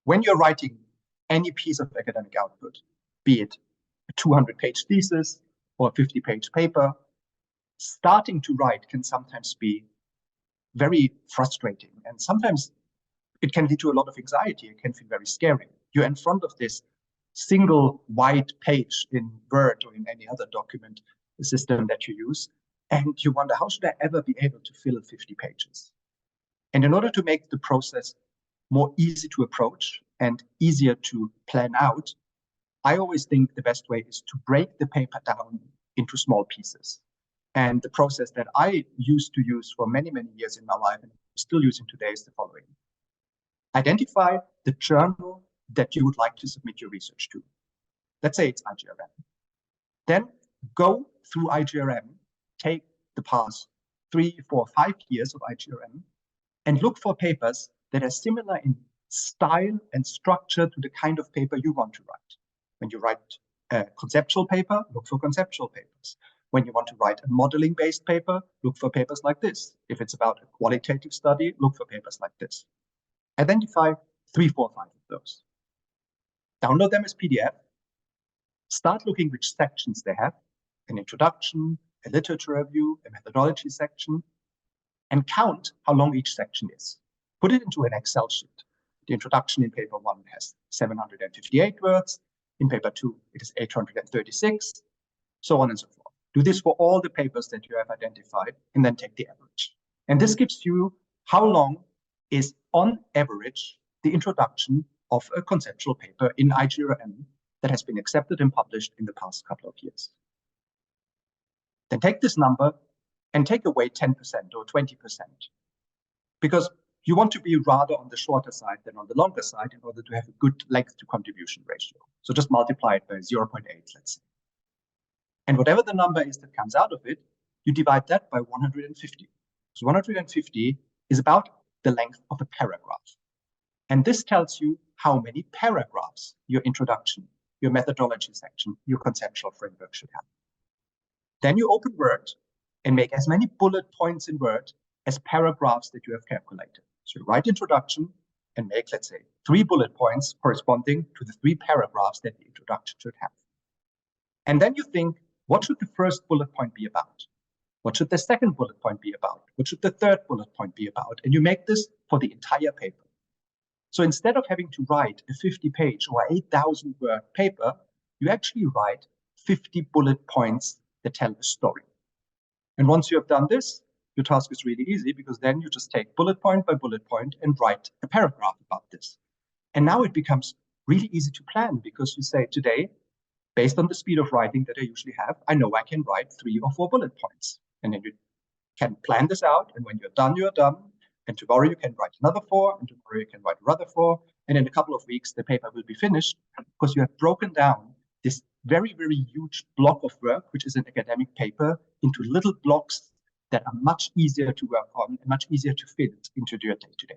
when you're writing any piece of academic output, be it a 200-page thesis or a 50-page paper, starting to write can sometimes be very frustrating. And sometimes it can lead to a lot of anxiety. It can feel very scary. You're in front of this single white page in Word or in any other document system that you use, and you wonder, how should I ever be able to fill 50 pages? And in order to make the process more easy to approach and easier to plan out, I always think the best way is to break the paper down into small pieces. And the process that I used to use for many, many years in my life and still using today is the following. Identify the journal that you would like to submit your research to. Let's say it's IJRM. Then go through IJRM, take the past 3, 4, 5 years of IJRM, and look for papers that are similar in style and structure to the kind of paper you want to write. When you write a conceptual paper, look for conceptual papers. When you want to write a modeling-based paper, look for papers like this. If it's about a qualitative study, look for papers like this. Identify 3, 4, 5 of those. Download them as PDF. Start looking which sections they have, an introduction, a literature review, a methodology section, and count how long each section is. Put it into an Excel sheet. The introduction in paper 1 has 758 words. In paper 2, it is 836, so on and so forth. Do this for all the papers that you have identified, and then take the average. And this gives you how long is, on average, the introduction of a conceptual paper in IJRM that has been accepted and published in the past couple of years. Then take this number and take away 10% or 20%, because you want to be rather on the shorter side than on the longer side in order to have a good length to contribution ratio. So just multiply it by 0.8, let's say. And whatever the number is that comes out of it, you divide that by 150. So 150 is about the length of a paragraph. And this tells you how many paragraphs your introduction, your methodology section, your conceptual framework should have. Then you open Word and make as many bullet points in Word as paragraphs that you have calculated. So you write introduction and make, let's say, 3 bullet points corresponding to the 3 paragraphs that the introduction should have. And then you think, what should the first bullet point be about? What should the second bullet point be about? What should the third bullet point be about? And you make this for the entire paper. So instead of having to write a 50-page or 8,000-word paper, you actually write 50 bullet points that tell a story. And once you have done this, your task is really easy, because then you just take bullet point by bullet point and write a paragraph about this. And now it becomes really easy to plan, because you say, today, based on the speed of writing that I usually have, I know I can write 3 or 4 bullet points. And then you can plan this out, and when you're done, you're done. And tomorrow you can write another 4, and tomorrow you can write another 4. And in a couple of weeks, the paper will be finished, because you have broken down this very, very huge block of work, which is an academic paper, into little blocks that are much easier to work on and much easier to fit into your day-to-day.